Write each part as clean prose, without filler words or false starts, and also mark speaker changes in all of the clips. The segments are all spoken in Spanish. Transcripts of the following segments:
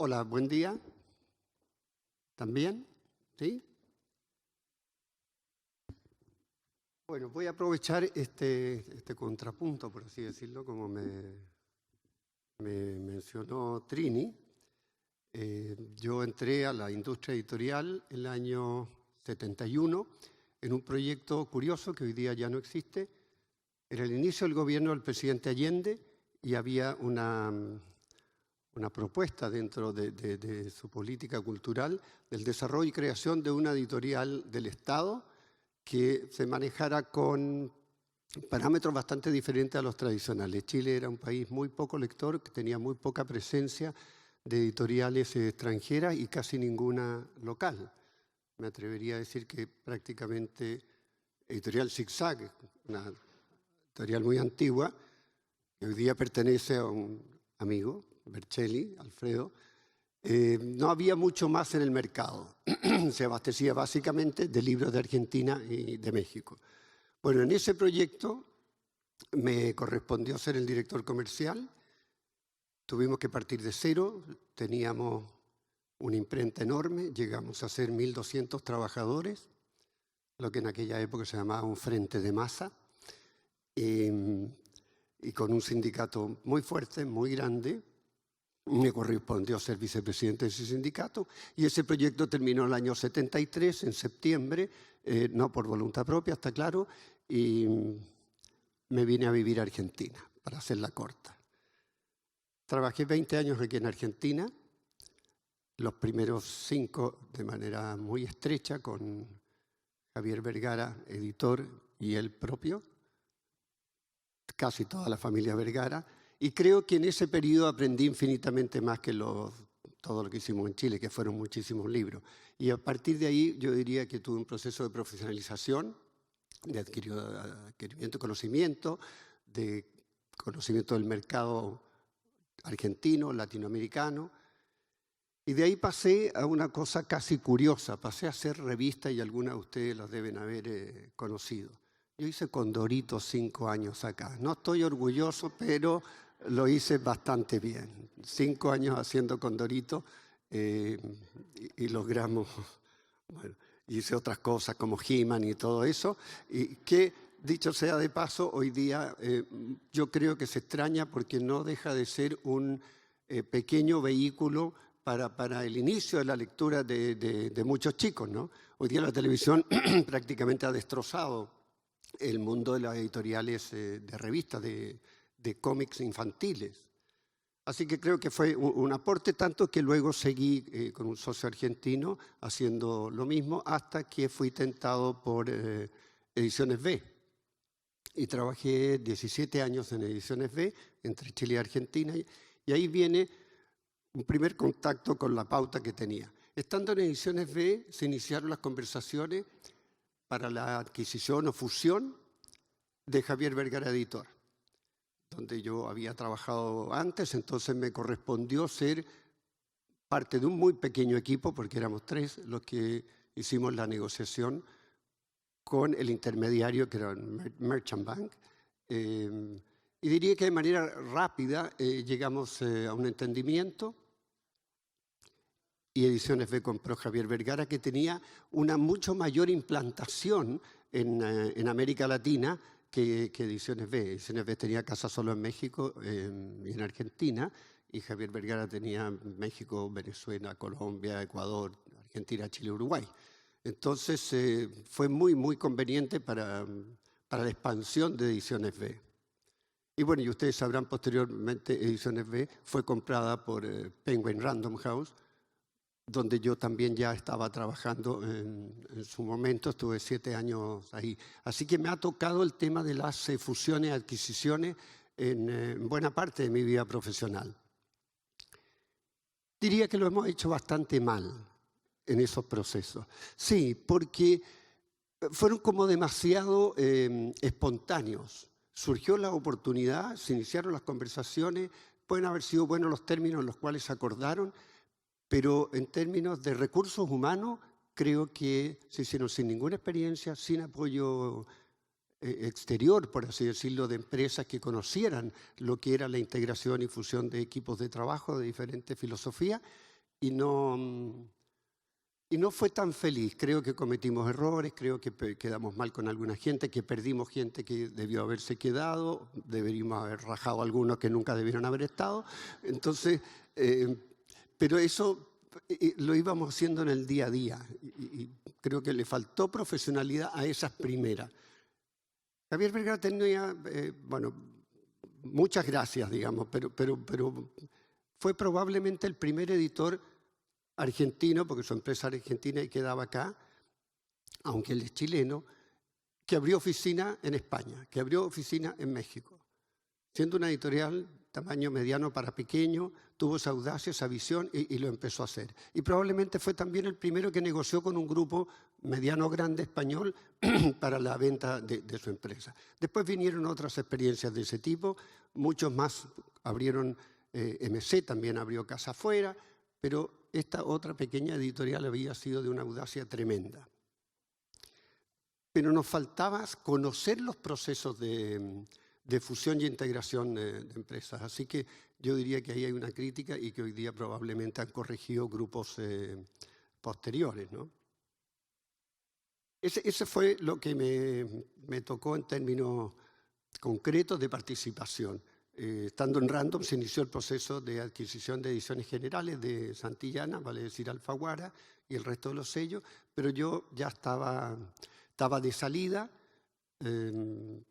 Speaker 1: Hola, buen día. ¿También? ¿Sí? Bueno, voy a aprovechar este contrapunto, por así decirlo, como me mencionó Trini. Yo entré a la industria editorial en el año 71 en un proyecto curioso que hoy día ya no existe. Era el inicio del gobierno del presidente Allende y había una propuesta dentro de su política cultural del desarrollo y creación de una editorial del Estado que se manejara con parámetros bastante diferentes a los tradicionales. Chile era un país muy poco lector, que tenía muy poca presencia de editoriales extranjeras y casi ninguna local. Me atrevería a decir que prácticamente Editorial Zigzag, una editorial muy antigua, que hoy día pertenece a un amigo, Bercelli, Alfredo, no había mucho más en el mercado. Se abastecía básicamente de libros de Argentina y de México. Bueno, en ese proyecto me correspondió ser el director comercial. Tuvimos que partir de cero, teníamos una imprenta enorme, llegamos a ser 1.200 trabajadores, lo que en aquella época se llamaba un frente de masa, y con un sindicato muy fuerte, muy grande. Me correspondió ser vicepresidente de ese sindicato y ese proyecto terminó el año 73, en septiembre, no por voluntad propia, está claro, y me vine a vivir a Argentina, para hacerla corta. Trabajé 20 años aquí en Argentina, los primeros 5 de manera muy estrecha con Javier Vergara, editor, y él propio, casi toda la familia Vergara, y creo que en ese periodo aprendí infinitamente más que todo lo que hicimos en Chile, que fueron muchísimos libros. Y a partir de ahí yo diría que tuve un proceso de profesionalización, de adquirimiento de conocimiento del mercado argentino, latinoamericano, y de ahí pasé a una cosa casi curiosa, pasé a hacer revistas y algunas de ustedes las deben haber conocido. Yo hice Condorito 5 años acá. No estoy orgulloso, pero lo hice bastante bien. 5 años haciendo Condorito y logramos, bueno, hice otras cosas como He-Man y todo eso, y que, dicho sea de paso, hoy día yo creo que se extraña porque no deja de ser un pequeño vehículo para el inicio de la lectura de muchos chicos, ¿no? Hoy día la televisión prácticamente ha destrozado el mundo de las editoriales de revistas, de cómics infantiles. Así que creo que fue un aporte, tanto que luego seguí con un socio argentino haciendo lo mismo hasta que fui tentado por Ediciones B. Y trabajé 17 años en Ediciones B, entre Chile y Argentina, y ahí viene un primer contacto con la pauta que tenía. Estando en Ediciones B, se iniciaron las conversaciones para la adquisición o fusión de Javier Vergara Editor, donde yo había trabajado antes, entonces me correspondió ser parte de un muy pequeño equipo, porque éramos 3 los que hicimos la negociación con el intermediario, que era Merchant Bank, y diría que de manera rápida llegamos a un entendimiento, y Ediciones B compró Javier Vergara, que tenía una mucho mayor implantación en América Latina que Ediciones B. Ediciones B tenía casa solo en México y en Argentina, y Javier Vergara tenía México, Venezuela, Colombia, Ecuador, Argentina, Chile, Uruguay. Entonces fue muy, muy conveniente para la expansión de Ediciones B. Y bueno, y ustedes sabrán, posteriormente Ediciones B fue comprada por Penguin Random House, donde yo también ya estaba trabajando en su momento, estuve 7 años ahí. Así que me ha tocado el tema de las fusiones y adquisiciones en buena parte de mi vida profesional. Diría que lo hemos hecho bastante mal en esos procesos. Sí, porque fueron como demasiado espontáneos. Surgió la oportunidad, se iniciaron las conversaciones, pueden haber sido buenos los términos en los cuales se acordaron, pero en términos de recursos humanos, creo que se hicieron sin ninguna experiencia, sin apoyo exterior, por así decirlo, de empresas que conocieran lo que era la integración y fusión de equipos de trabajo de diferentes filosofías, y no fue tan feliz. Creo que cometimos errores, creo que quedamos mal con alguna gente, que perdimos gente que debió haberse quedado, deberíamos haber rajado a algunos que nunca debieron haber estado. Entonces, pero eso lo íbamos haciendo en el día a día, y creo que le faltó profesionalidad a esas primeras. Javier Vergara tenía, bueno, muchas gracias, digamos, pero fue probablemente el primer editor argentino, porque su empresa era argentina y quedaba acá, aunque él es chileno, que abrió oficina en España, que abrió oficina en México. Siendo una editorial tamaño mediano para pequeño, tuvo esa audacia, esa visión y lo empezó a hacer. Y probablemente fue también el primero que negoció con un grupo mediano grande español para la venta de su empresa. Después vinieron otras experiencias de ese tipo, muchos más abrieron, MC también abrió casa afuera, pero esta otra pequeña editorial había sido de una audacia tremenda. Pero nos faltaba conocer los procesos de fusión y integración de empresas. Así que yo diría que ahí hay una crítica y que hoy día probablemente han corregido grupos posteriores, ¿no? Ese fue lo que me tocó en términos concretos de participación. Estando en Random se inició el proceso de adquisición de ediciones generales de Santillana, vale decir Alfaguara y el resto de los sellos, pero yo ya estaba de salida. El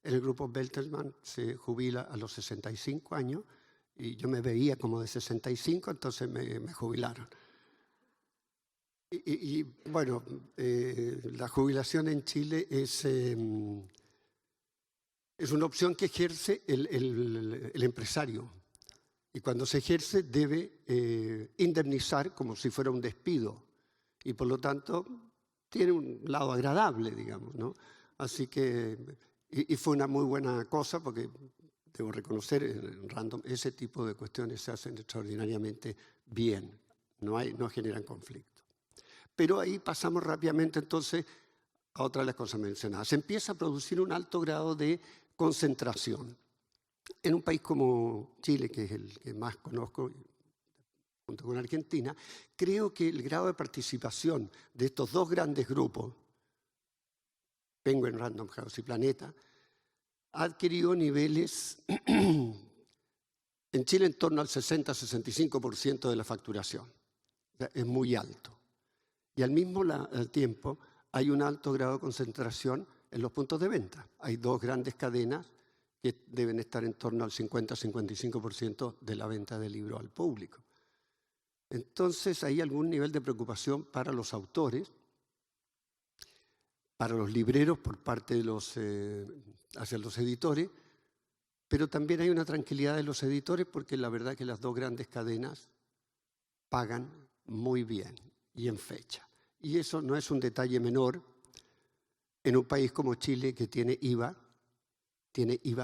Speaker 1: grupo Bertelsmann se jubila a los 65 años y yo me veía como de 65, entonces me jubilaron. Y bueno, la jubilación en Chile es una opción que ejerce el empresario. Y cuando se ejerce debe indemnizar como si fuera un despido. Y por lo tanto tiene un lado agradable, digamos, ¿no? Así que, y fue una muy buena cosa porque debo reconocer en Random ese tipo de cuestiones se hacen extraordinariamente bien, no generan conflicto. Pero ahí pasamos rápidamente entonces a otra de las cosas mencionadas. Se empieza a producir un alto grado de concentración. En un país como Chile, que es el que más conozco, junto con Argentina, creo que el grado de participación de estos dos grandes grupos, Penguin Random House y Planeta, ha adquirido niveles en Chile en torno al 60-65% de la facturación. O sea, es muy alto. Y al mismo tiempo hay un alto grado de concentración en los puntos de venta. Hay dos grandes cadenas que deben estar en torno al 50-55% de la venta del libro al público. Entonces hay algún nivel de preocupación para los autores, para los libreros por parte de hacia los editores, pero también hay una tranquilidad de los editores porque la verdad es que las dos grandes cadenas pagan muy bien y en fecha. Y eso no es un detalle menor en un país como Chile que tiene IVA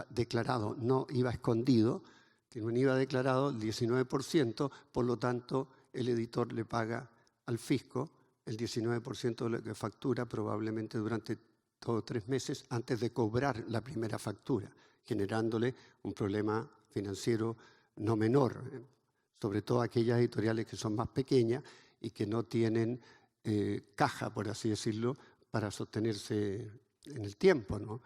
Speaker 1: declarado, no IVA escondido, tiene un IVA declarado el 19%, por lo tanto el editor le paga al fisco el 19% de lo que factura probablemente durante todos 3 meses antes de cobrar la primera factura, generándole un problema financiero no menor, sobre todo aquellas editoriales que son más pequeñas y que no tienen caja, por así decirlo, para sostenerse en el tiempo, ¿no?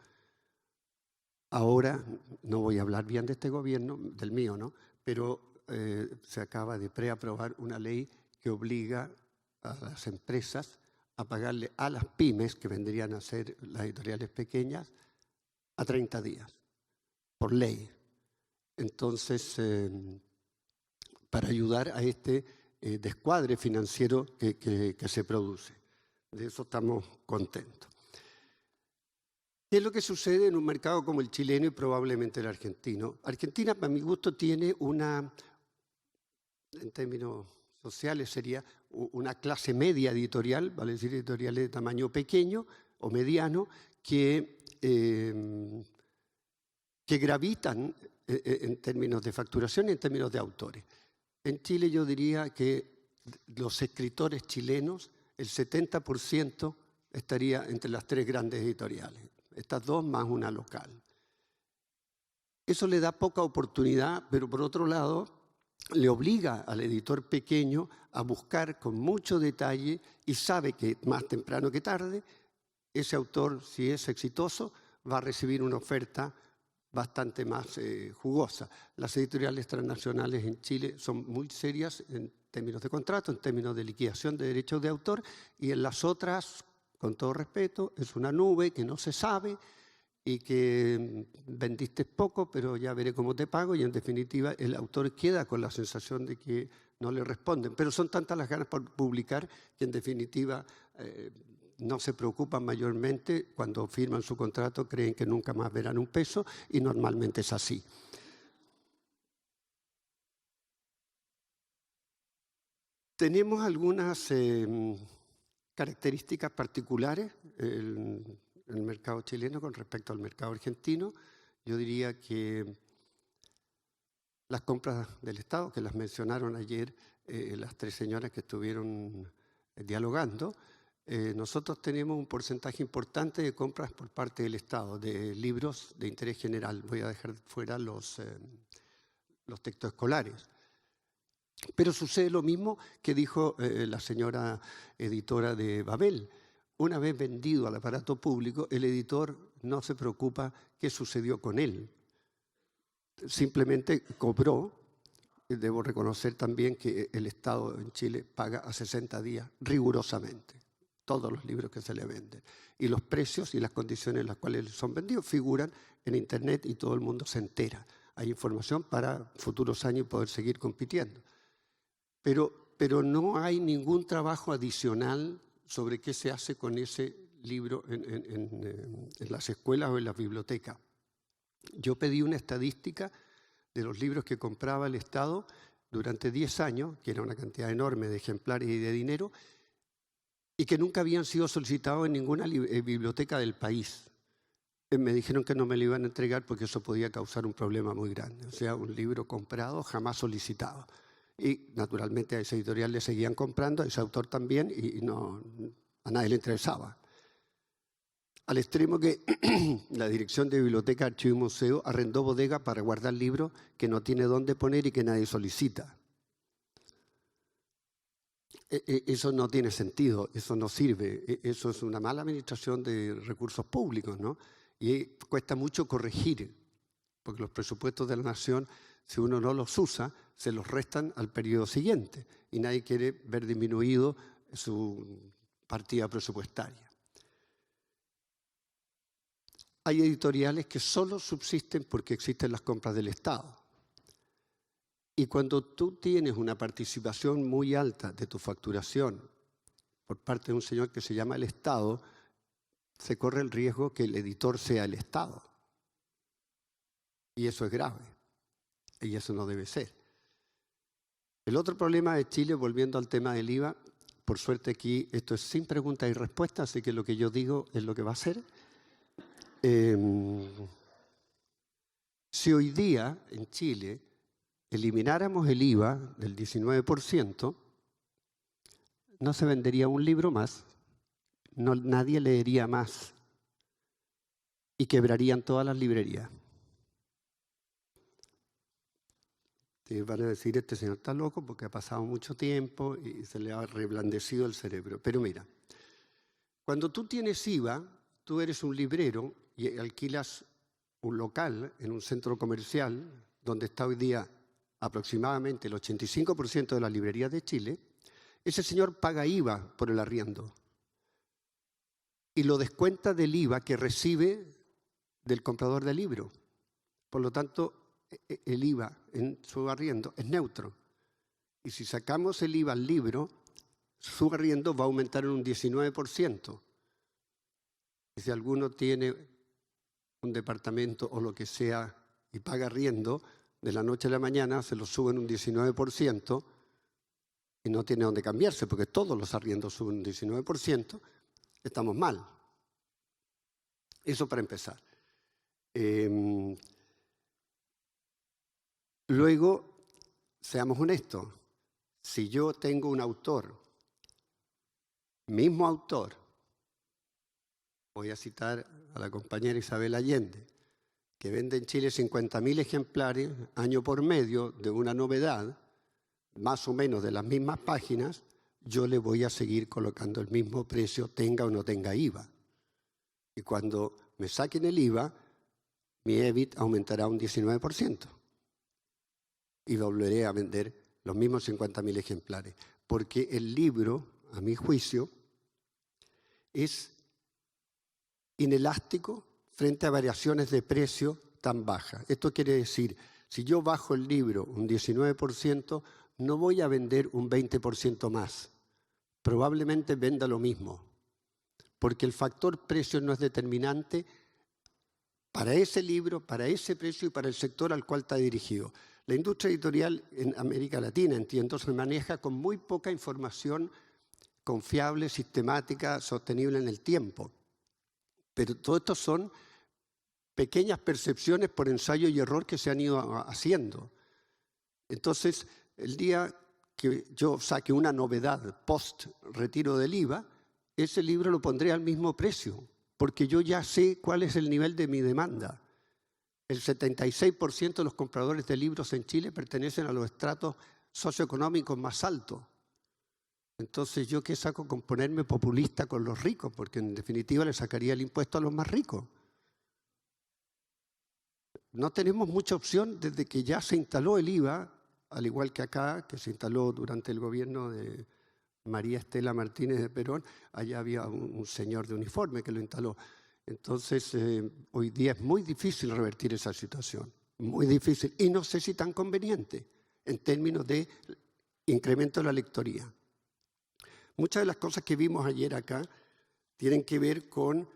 Speaker 1: Ahora, no voy a hablar bien de este gobierno, del mío, ¿no? Pero se acaba de preaprobar una ley que obliga a las empresas a pagarle a las pymes, que vendrían a ser las editoriales pequeñas, a 30 días, por ley. Entonces, para ayudar a este descuadre financiero que se produce. De eso estamos contentos. ¿Qué es lo que sucede en un mercado como el chileno y probablemente el argentino? Argentina, para mi gusto, tiene en términos sociales sería una clase media editorial, vale decir editoriales de tamaño pequeño o mediano, que gravitan en términos de facturación y en términos de autores. En Chile yo diría que los escritores chilenos, el 70% estaría entre las 3 grandes editoriales. Estas dos más una local. Eso le da poca oportunidad, pero por otro lado le obliga al editor pequeño a buscar con mucho detalle y sabe que más temprano que tarde ese autor, si es exitoso, va a recibir una oferta bastante más jugosa. Las editoriales transnacionales en Chile son muy serias en términos de contrato, en términos de liquidación de derechos de autor, y en las otras, con todo respeto, es una nube que no se sabe y que vendiste poco, pero ya veré cómo te pago, y en definitiva el autor queda con la sensación de que no le responden. Pero son tantas las ganas por publicar que en definitiva no se preocupan mayormente. Cuando firman su contrato creen que nunca más verán un peso y normalmente es así. Tenemos algunas características particulares en el mercado chileno con respecto al mercado argentino. Yo diría que las compras del Estado, que las mencionaron ayer las tres señoras que estuvieron dialogando, nosotros tenemos un porcentaje importante de compras por parte del Estado, de libros de interés general. Voy a dejar fuera los textos escolares. Pero sucede lo mismo que dijo la señora editora de Babel. Una vez vendido al aparato público, el editor no se preocupa qué sucedió con él. Simplemente cobró. Debo reconocer también que el Estado en Chile paga a 60 días rigurosamente todos los libros que se le venden. Y los precios y las condiciones en las cuales son vendidos figuran en Internet y todo el mundo se entera. Hay información para futuros años poder seguir compitiendo. Pero no hay ningún trabajo adicional sobre qué se hace con ese libro en las escuelas o en las bibliotecas. Yo pedí una estadística de los libros que compraba el Estado durante 10 años, que era una cantidad enorme de ejemplares y de dinero, y que nunca habían sido solicitados en ninguna biblioteca del país. Me dijeron que no me lo iban a entregar porque eso podía causar un problema muy grande. O sea, un libro comprado jamás solicitado. Y naturalmente a ese editorial le seguían comprando, a ese autor también, y no, a nadie le interesaba. Al extremo que la Dirección de Biblioteca, Archivo y Museo arrendó bodega para guardar libros que no tiene dónde poner y que nadie solicita. Eso no tiene sentido, eso no sirve, eso es una mala administración de recursos públicos, ¿no? Y cuesta mucho corregir, porque los presupuestos de la nación, si uno no los usa, se los restan al periodo siguiente y nadie quiere ver disminuido su partida presupuestaria. Hay editoriales que solo subsisten porque existen las compras del Estado. Y cuando tú tienes una participación muy alta de tu facturación por parte de un señor que se llama el Estado, se corre el riesgo que el editor sea el Estado. Y eso es grave. Y eso no debe ser. El otro problema de Chile, volviendo al tema del IVA, por suerte aquí esto es sin preguntas y respuestas, así que lo que yo digo es lo que va a ser. Si hoy día en Chile elimináramos el IVA del 19%, no se vendería un libro más, nadie leería más y quebrarían todas las librerías. Te van a decir, este señor está loco porque ha pasado mucho tiempo y se le ha reblandecido el cerebro. Pero mira, cuando tú tienes IVA, tú eres un librero y alquilas un local en un centro comercial donde está hoy día aproximadamente el 85% de las librerías de Chile. Ese señor paga IVA por el arriendo y lo descuenta del IVA que recibe del comprador del libro. Por lo tanto, el IVA en su arriendo es neutro. Y si sacamos el IVA al libro, su arriendo va a aumentar en un 19%. Y si alguno tiene un departamento o lo que sea y paga arriendo, de la noche a la mañana se lo suben un 19% y no tiene dónde cambiarse, porque todos los arriendos suben un 19%, estamos mal. Eso para empezar. Luego, seamos honestos, si yo tengo un autor, mismo autor, voy a citar a la compañera Isabel Allende, que vende en Chile 50.000 ejemplares año por medio de una novedad, más o menos de las mismas páginas, yo le voy a seguir colocando el mismo precio, tenga o no tenga IVA. Y cuando me saquen el IVA, mi EBIT aumentará un 19%. Y volveré a vender los mismos 50.000 ejemplares. Porque el libro, a mi juicio, es inelástico frente a variaciones de precio tan bajas. Esto quiere decir, si yo bajo el libro un 19%, no voy a vender un 20% más. Probablemente venda lo mismo, porque el factor precio no es determinante para ese libro, para ese precio y para el sector al cual está dirigido. La industria editorial en América Latina, entiendo, se maneja con muy poca información confiable, sistemática, sostenible en el tiempo. Pero todo esto son pequeñas percepciones por ensayo y error que se han ido haciendo. Entonces, el día que yo saque una novedad post-retiro del IVA, ese libro lo pondré al mismo precio, porque yo ya sé cuál es el nivel de mi demanda. El 76% de los compradores de libros en Chile pertenecen a los estratos socioeconómicos más altos. Entonces, ¿yo qué saco con ponerme populista con los ricos? Porque en definitiva le sacaría el impuesto a los más ricos. No tenemos mucha opción desde que ya se instaló el IVA, al igual que acá, que se instaló durante el gobierno de María Estela Martínez de Perón. Allá había un señor de uniforme que lo instaló. Entonces, hoy día es muy difícil revertir esa situación, muy difícil, y no sé si tan conveniente en términos de incremento de la lectoría. Muchas de las cosas que vimos ayer acá tienen que ver con,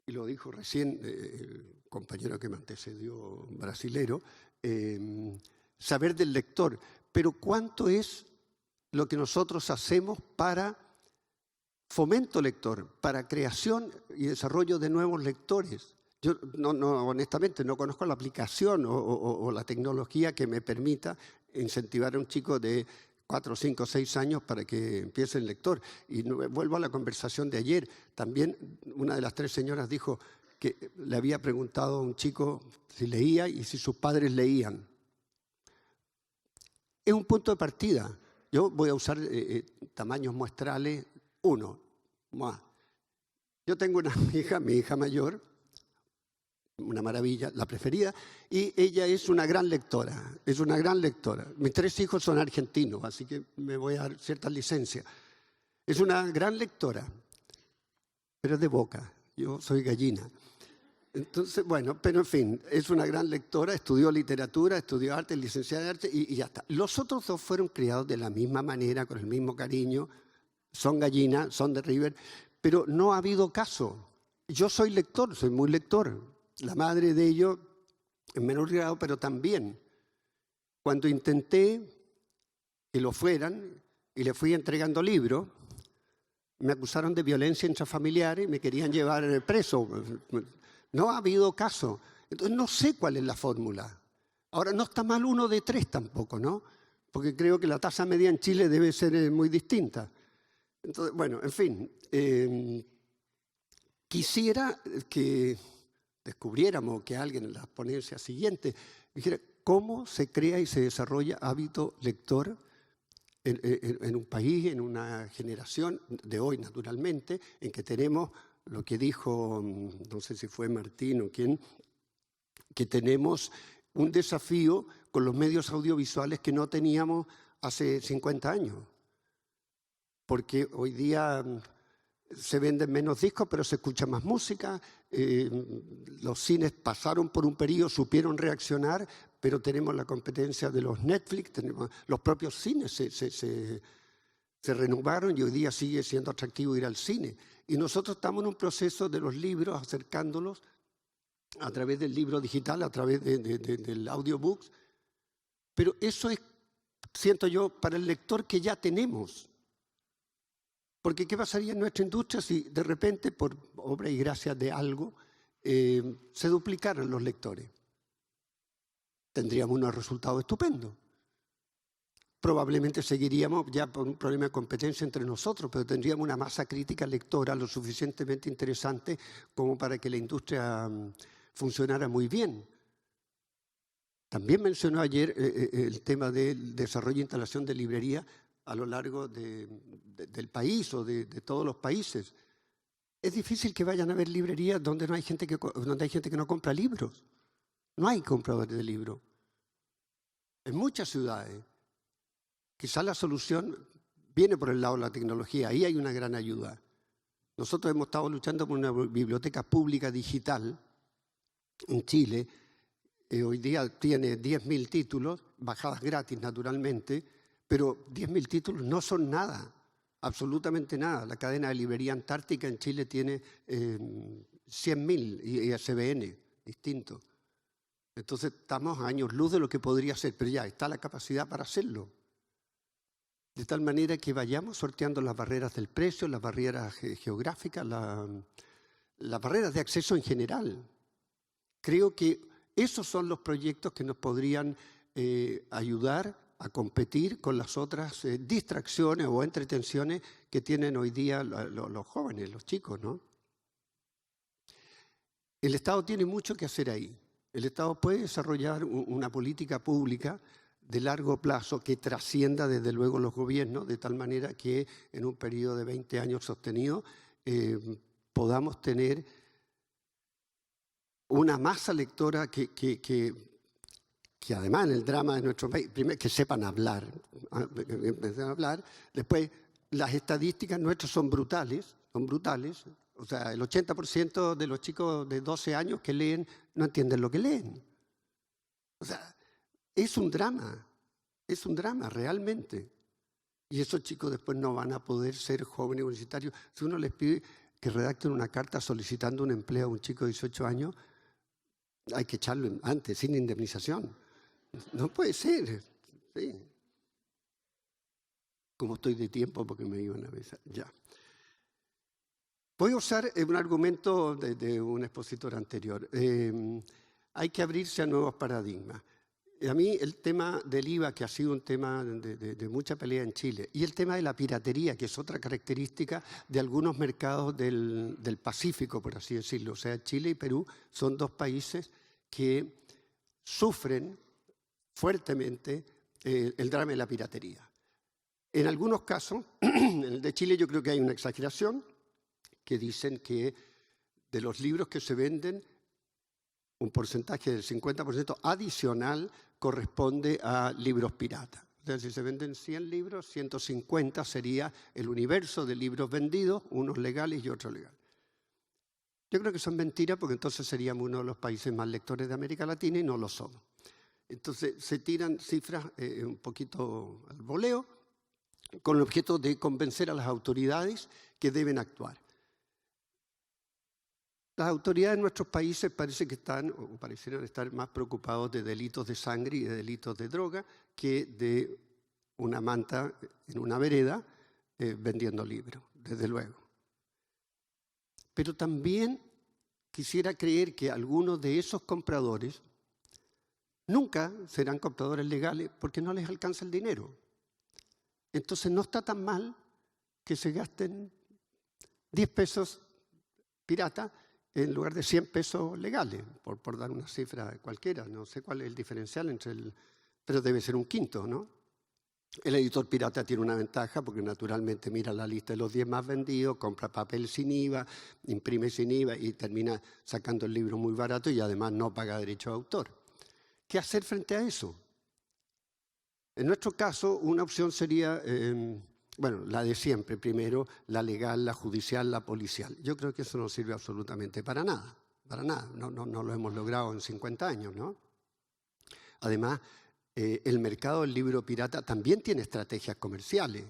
Speaker 1: y lo dijo recién el compañero que me antecedió, brasilero, saber del lector. Pero ¿cuánto es lo que nosotros hacemos para fomento lector, para creación y desarrollo de nuevos lectores? Yo honestamente no conozco la aplicación o la tecnología que me permita incentivar a un chico de 4, 5, 6 años para que empiece el lector. Y vuelvo a la conversación de ayer. También una de las 3 señoras dijo que le había preguntado a un chico si leía y si sus padres leían. Es un punto de partida. Yo voy a usar tamaños muestrales 1. Yo tengo una hija, mi hija mayor, una maravilla, la preferida, y ella es una gran lectora, Mis 3 hijos son argentinos, así que me voy a dar ciertas licencias. Es una gran lectora, pero es de boca, yo soy gallina. Entonces, bueno, pero en fin, es una gran lectora, estudió literatura, estudió arte, licenciada en arte y ya está. Los otros 2 fueron criados de la misma manera, con el mismo cariño, son gallinas, son de River, pero no ha habido caso. Yo soy lector, soy muy lector. La madre de ellos, en menor grado, pero también. Cuando intenté que lo fueran y le fui entregando libros, me acusaron de violencia intrafamiliar y me querían llevar preso. No ha habido caso. Entonces no sé cuál es la fórmula. Ahora, no está mal 1 de 3 tampoco, ¿no? Porque creo que la tasa media en Chile debe ser muy distinta. Entonces, bueno, en fin. Quisiera que descubriéramos, que alguien en la ponencia siguiente dijera cómo se crea y se desarrolla hábito lector en un país, en una generación de hoy, naturalmente, en que tenemos lo que dijo, no sé si fue Martín o quién, que tenemos un desafío con los medios audiovisuales que no teníamos hace 50 años. Porque hoy día se venden menos discos, pero se escucha más música. Los cines pasaron por un periodo, supieron reaccionar, pero tenemos la competencia de los Netflix, tenemos, los propios cines se renovaron y hoy día sigue siendo atractivo ir al cine. Y nosotros estamos en un proceso de los libros, acercándolos a través del libro digital, a través del audiobooks. Pero eso es, siento yo, para el lector que ya tenemos. Porque ¿qué pasaría en nuestra industria si de repente, por obra y gracia de algo, se duplicaran los lectores? Tendríamos unos resultados estupendos. probablemente seguiríamos ya por un problema de competencia entre nosotros, pero tendríamos una masa crítica lectora lo suficientemente interesante como para que la industria funcionara muy bien. También mencionó ayer el tema del desarrollo e instalación de librerías a lo largo del país o de todos los países. Es difícil que vayan a haber librerías donde hay gente que no compra libros. No hay compradores de libros. En muchas ciudades. Quizás la solución viene por el lado de la tecnología. Ahí hay una gran ayuda. Nosotros hemos estado luchando por una biblioteca pública digital en Chile. Hoy día tiene 10.000 títulos, bajadas gratis naturalmente, pero 10.000 títulos no son nada, absolutamente nada. La cadena de librería antártica en Chile tiene 100.000 y ISBN distinto. Entonces estamos a años luz de lo que podría ser, pero ya está la capacidad para hacerlo. De tal manera que vayamos sorteando las barreras del precio, las barreras geográficas, las barreras de acceso en general. Creo que esos son los proyectos que nos podrían ayudar a competir con las otras distracciones o entretenciones que tienen hoy día los jóvenes, los chicos, ¿no? El Estado tiene mucho que hacer ahí. El Estado puede desarrollar una política pública de largo plazo que trascienda desde luego los gobiernos, de tal manera que en un periodo de 20 años sostenido podamos tener una masa lectora que además en el drama de nuestro país, primero que sepan hablar, después las estadísticas nuestras son brutales, o sea, el 80% de los chicos de 12 años que leen no entienden lo que leen. O sea, es un drama realmente. Y esos chicos después no van a poder ser jóvenes universitarios. Si uno les pide que redacten una carta solicitando un empleo a un chico de 18 años, hay que echarlo antes, sin indemnización. No puede ser. Sí. Como estoy de tiempo porque me iban a avisar. Ya. Voy a usar un argumento de un expositor anterior. Hay que abrirse a nuevos paradigmas. A mí el tema del IVA, que ha sido un tema de mucha pelea en Chile, y el tema de la piratería, que es otra característica de algunos mercados del Pacífico, por así decirlo. O sea, Chile y Perú son dos países que sufren fuertemente el drama de la piratería. En algunos casos, en el de Chile yo creo que hay una exageración, que dicen que de los libros que se venden, un porcentaje del 50% adicional corresponde a libros piratas. O sea, si se venden 100 libros, 150 sería el universo de libros vendidos, unos legales y otros legales. Yo creo que son mentiras porque entonces seríamos uno de los países más lectores de América Latina y no lo somos. Entonces se tiran cifras un poquito al voleo con el objeto de convencer a las autoridades que deben actuar. Las autoridades de nuestros países parece que están, o parecieran estar más preocupados de delitos de sangre y de delitos de droga que de una manta en una vereda vendiendo libros, desde luego. Pero también quisiera creer que algunos de esos compradores nunca serán compradores legales porque no les alcanza el dinero. Entonces no está tan mal que se gasten 10 pesos pirata en lugar de 100 pesos legales, por dar una cifra cualquiera. No sé cuál es el diferencial pero debe ser un quinto, ¿no? El editor pirata tiene una ventaja porque naturalmente mira la lista de los 10 más vendidos, compra papel sin IVA, imprime sin IVA y termina sacando el libro muy barato y además no paga derecho de autor. ¿Qué hacer frente a eso? En nuestro caso, una opción sería, la de siempre. Primero, la legal, la judicial, la policial. Yo creo que eso no sirve absolutamente para nada. Para nada. No lo hemos logrado en 50 años, ¿no? Además, el mercado del libro pirata también tiene estrategias comerciales.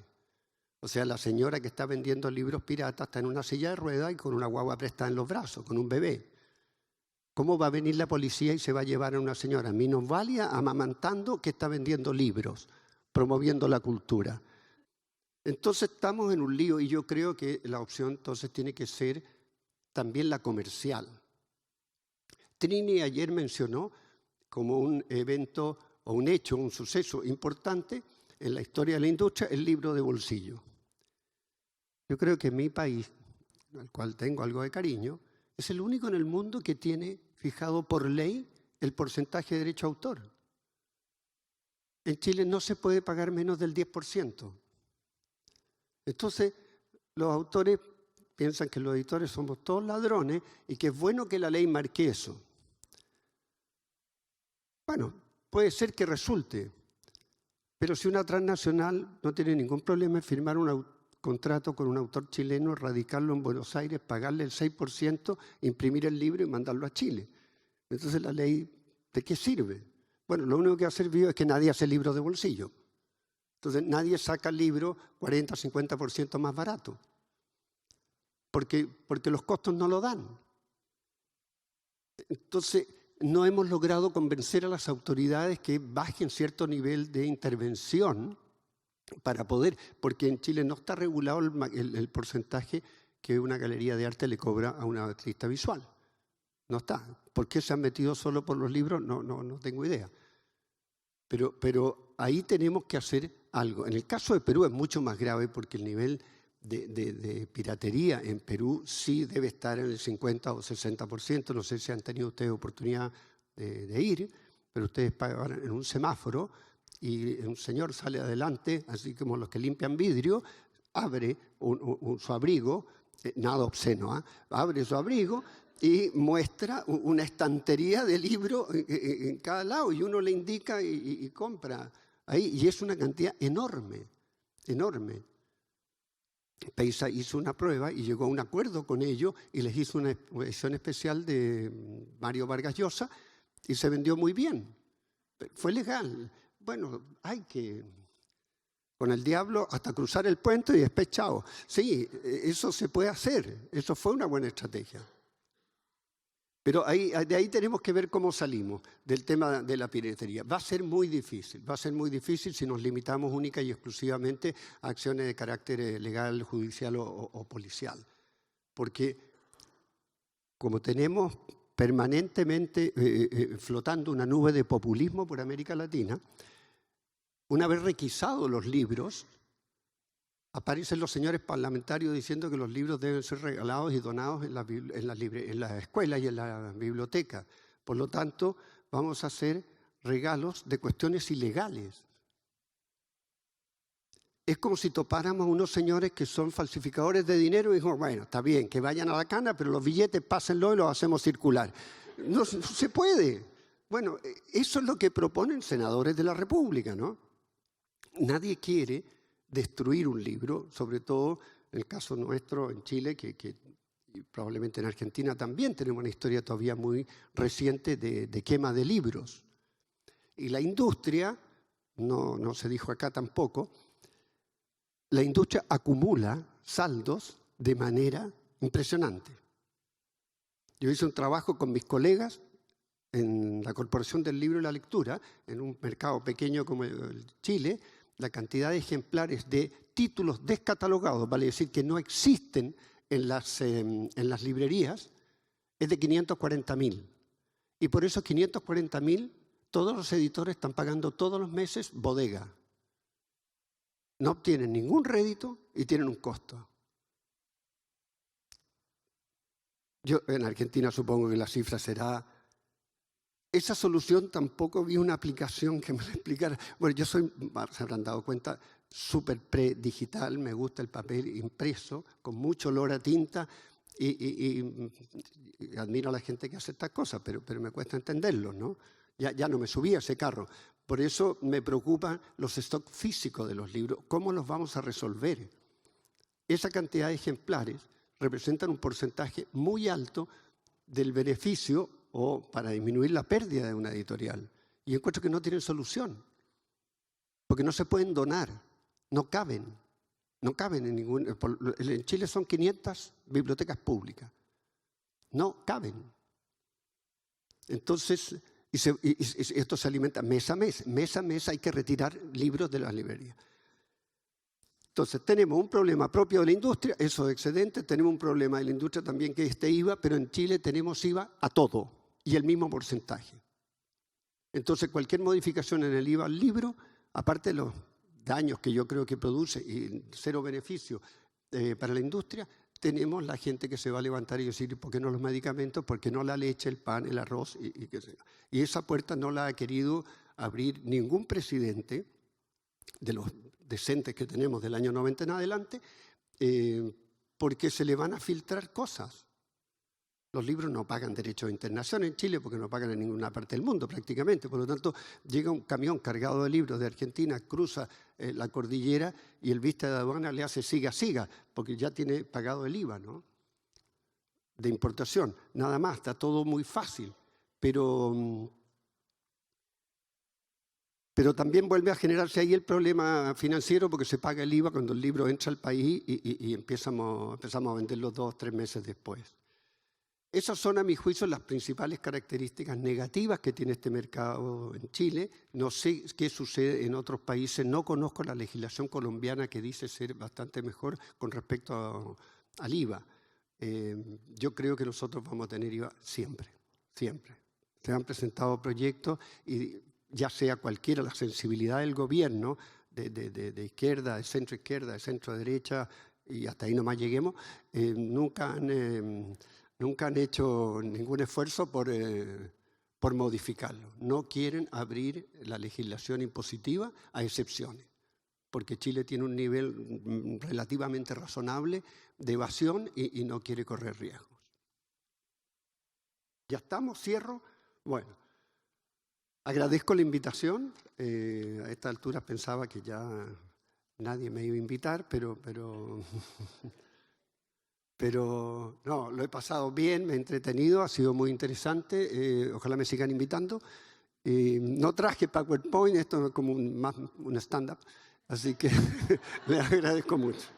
Speaker 1: O sea, la señora que está vendiendo libros piratas está en una silla de ruedas y con una guagua prestada en los brazos, con un bebé. ¿Cómo va a venir la policía y se va a llevar a una señora minusválida amamantando que está vendiendo libros, promoviendo la cultura? Entonces estamos en un lío y yo creo que la opción entonces tiene que ser también la comercial. Trini ayer mencionó como un evento o un hecho, un suceso importante, en la historia de la industria el libro de bolsillo. Yo creo que mi país, al cual tengo algo de cariño, es el único en el mundo que tiene fijado por ley el porcentaje de derecho a autor. En Chile no se puede pagar menos del 10%. Entonces, los autores piensan que los editores somos todos ladrones y que es bueno que la ley marque eso. Bueno, puede ser que resulte, pero si una transnacional no tiene ningún problema en firmar un contrato con un autor chileno, radicarlo en Buenos Aires, pagarle el 6%, imprimir el libro y mandarlo a Chile. Entonces, ¿la ley de qué sirve? Bueno, lo único que ha servido es que nadie hace libros de bolsillo. Entonces, nadie saca el libro 40 o 50% más barato. Porque los costos no lo dan. Entonces, no hemos logrado convencer a las autoridades que bajen cierto nivel de intervención para poder, porque en Chile no está regulado el porcentaje que una galería de arte le cobra a una artista visual. No está. ¿Por qué se han metido solo por los libros? No tengo idea. Pero ahí tenemos que hacer algo. En el caso de Perú es mucho más grave porque el nivel de piratería en Perú sí debe estar en el 50 o 60%. No sé si han tenido ustedes oportunidad de ir, pero ustedes pagan en un semáforo y un señor sale adelante, así como los que limpian vidrio, abre su abrigo, nada obsceno, abre su abrigo y muestra una estantería de libros en cada lado y uno le indica y compra ahí. Y es una cantidad enorme, enorme. Peisa hizo una prueba y llegó a un acuerdo con ellos y les hizo una edición especial de Mario Vargas Llosa y se vendió muy bien. Fue legal. Bueno, hay que... Con el diablo hasta cruzar el puente y después chao. Sí, eso se puede hacer. Eso fue una buena estrategia. Pero de ahí tenemos que ver cómo salimos del tema de la piratería. Va a ser muy difícil si nos limitamos única y exclusivamente a acciones de carácter legal, judicial o policial. Porque como tenemos permanentemente flotando una nube de populismo por América Latina, una vez requisados los libros, aparecen los señores parlamentarios diciendo que los libros deben ser regalados y donados en las escuelas y en la biblioteca. Por lo tanto, vamos a hacer regalos de cuestiones ilegales. Es como si topáramos a unos señores que son falsificadores de dinero y dijimos, bueno, está bien, que vayan a la cana, pero los billetes pásenlo y los hacemos circular. No se puede. Bueno, eso es lo que proponen senadores de la República, ¿no? Nadie quiere destruir un libro, sobre todo en el caso nuestro en Chile, que probablemente en Argentina también tenemos una historia todavía muy reciente de quema de libros. Y la industria, no se dijo acá tampoco, la industria acumula saldos de manera impresionante. Yo hice un trabajo con mis colegas en la Corporación del Libro y la Lectura, en un mercado pequeño como el Chile. La cantidad de ejemplares de títulos descatalogados, vale decir que no existen en las librerías, es de 540.000. Y por esos 540.000, todos los editores están pagando todos los meses bodega. No obtienen ningún rédito y tienen un costo. Yo en Argentina supongo que la cifra será... Esa solución tampoco vi una aplicación que me lo explicara. Bueno, yo soy, se habrán dado cuenta, súper predigital, me gusta el papel impreso, con mucho olor a tinta, y admiro a la gente que hace estas cosas, pero me cuesta entenderlo, ¿no? Ya no me subí a ese carro. Por eso me preocupan los stocks físicos de los libros. ¿Cómo los vamos a resolver? Esa cantidad de ejemplares representan un porcentaje muy alto del beneficio o para disminuir la pérdida de una editorial. Y encuentro que no tienen solución, porque no se pueden donar, no caben en ningún... En Chile son 500 bibliotecas públicas, no caben. Entonces, esto se alimenta mes a mes hay que retirar libros de las librerías. Entonces, tenemos un problema propio de la industria, esos excedentes, tenemos un problema de la industria también que es este IVA, pero en Chile tenemos IVA a todo y el mismo porcentaje. Entonces, cualquier modificación en el IVA al libro, aparte de los daños que yo creo que produce y cero beneficio para la industria, tenemos la gente que se va a levantar y decir, ¿por qué no los medicamentos? ¿Por qué no la leche, el pan, el arroz? Y esa puerta no la ha querido abrir ningún presidente de los decentes que tenemos del año 90 en adelante, porque se le van a filtrar cosas. Los libros no pagan derechos de internación en Chile porque no pagan en ninguna parte del mundo prácticamente. Por lo tanto, llega un camión cargado de libros de Argentina, cruza la cordillera y el vista de aduana le hace siga, siga, porque ya tiene pagado el IVA, ¿no? De importación. Nada más, está todo muy fácil. Pero también vuelve a generarse ahí el problema financiero porque se paga el IVA cuando el libro entra al país y empezamos a venderlo 2 o 3 meses después. Esas son, a mi juicio, las principales características negativas que tiene este mercado en Chile. No sé qué sucede en otros países. No conozco la legislación colombiana que dice ser bastante mejor con respecto al IVA. Yo creo que nosotros vamos a tener IVA siempre, siempre. Se han presentado proyectos y ya sea cualquiera la sensibilidad del gobierno, de izquierda, de centro izquierda, de centro derecha, y hasta ahí nomás lleguemos, nunca han hecho ningún esfuerzo por modificarlo. No quieren abrir la legislación impositiva a excepciones, porque Chile tiene un nivel relativamente razonable de evasión y no quiere correr riesgos. ¿Ya estamos? ¿Cierro? Bueno, agradezco la invitación. A esta altura pensaba que ya nadie me iba a invitar, pero no, lo he pasado bien, me he entretenido, ha sido muy interesante. Ojalá me sigan invitando. No traje PowerPoint, esto es como más un stand-up, así que les agradezco mucho.